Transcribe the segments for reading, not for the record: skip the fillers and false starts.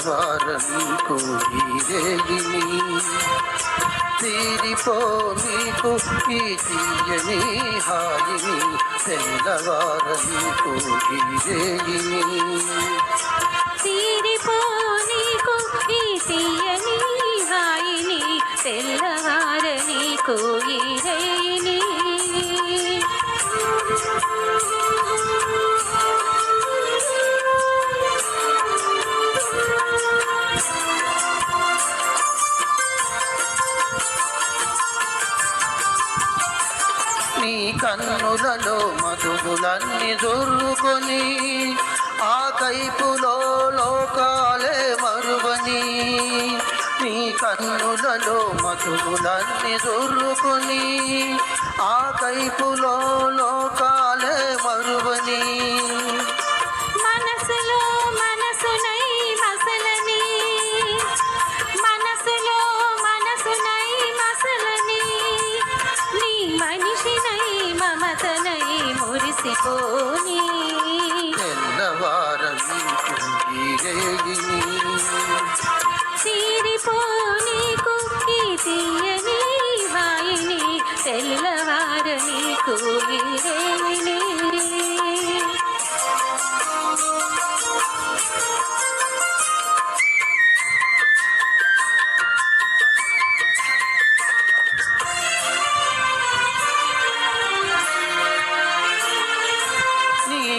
తెల్లవార నీకు ఈరేగిని తీరిపో నీకు ఈ తీయని హాయిని తెల్లవార నీకు ఈరేగిని తీరిపో నీకు ఈ తీయని హాయిని తెల్లవార నీకు ఈరేగిని నీ కన్నులలో మధువులన్నీ దొరుకొని ఆ కైపులో లోకాలే మరువని నీ కన్నులలో మధువులన్నీ దొరుకొని ఆ కైపులో లోకాలే మరువని మనసులో మనసునై మసలని మనసులో మనసునై మసలని నీ మనిషినై మమతనై మురిసిపోని తెల్లవార నీకు ఈరేగిని తీరిపో నీకు ఈ తీయని హాయిని తెల్లవార నీకు ఈరేగిని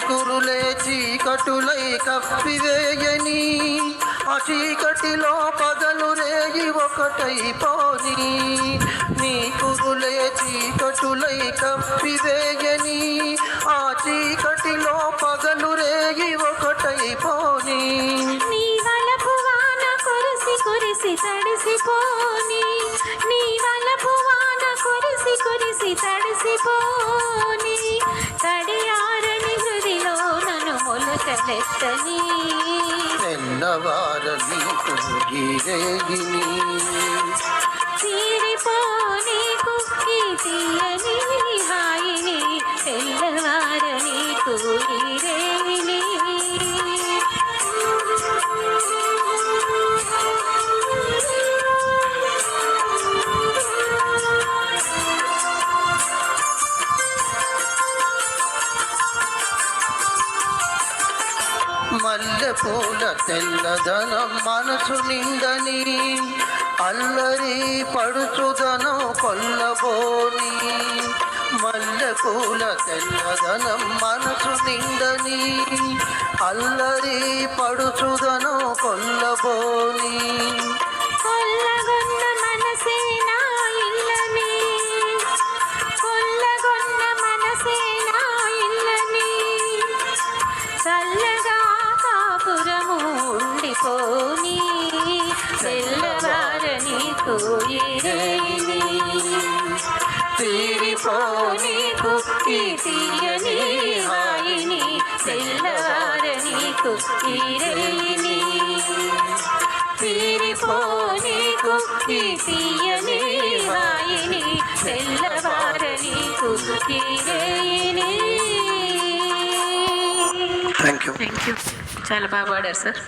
కురులే చీకటులై కప్పివేయని ఆ చీకటిలో పగలు రేగి ఒకటైపోని నీ కురులే చీకటులై కప్పివేయని ఆ చీకటిలో పగలు రేగి ఒకటైపోని నీ వలపు వాన కురిసి కురిసి తడిసిపోని నీ వలపు వాన కురిసి కురిసి తడిసిపోని తడియారని హృదిలో నన్ను మొలకలెత్తని తెల్లవార నీకు ఈరేగిని తీరిపో నీకు ఈ తీయని హాయిని తెల్లవార నీకు ఈరేగిని మల్లె పూల తెల్లదనం మనసు నిండని అల్లరి పడుచుదనం కొల్లబోని మల్లె పూల తెల్లదనం మనసు నిండని అల్లరి పడుచుదనం కొల్లబోని కొల్లగొన్న మనసే నా ఇల్లని కొల్లగొన్న మనసే నా ఇల్లని చల్లగా కాపురము ఉండిపోని తెల్లవార నీకు ఈరేగిని తీరిపో నీకు ఈ తీయని హాయిని తెల్లవార నీకు ఈరేగిని తీరిపో నీకు ఈ తీయని హాయిని తెల్లవార నీకు ఈరేగిని. Thank you. చాలా బాగా పాడారు సార్.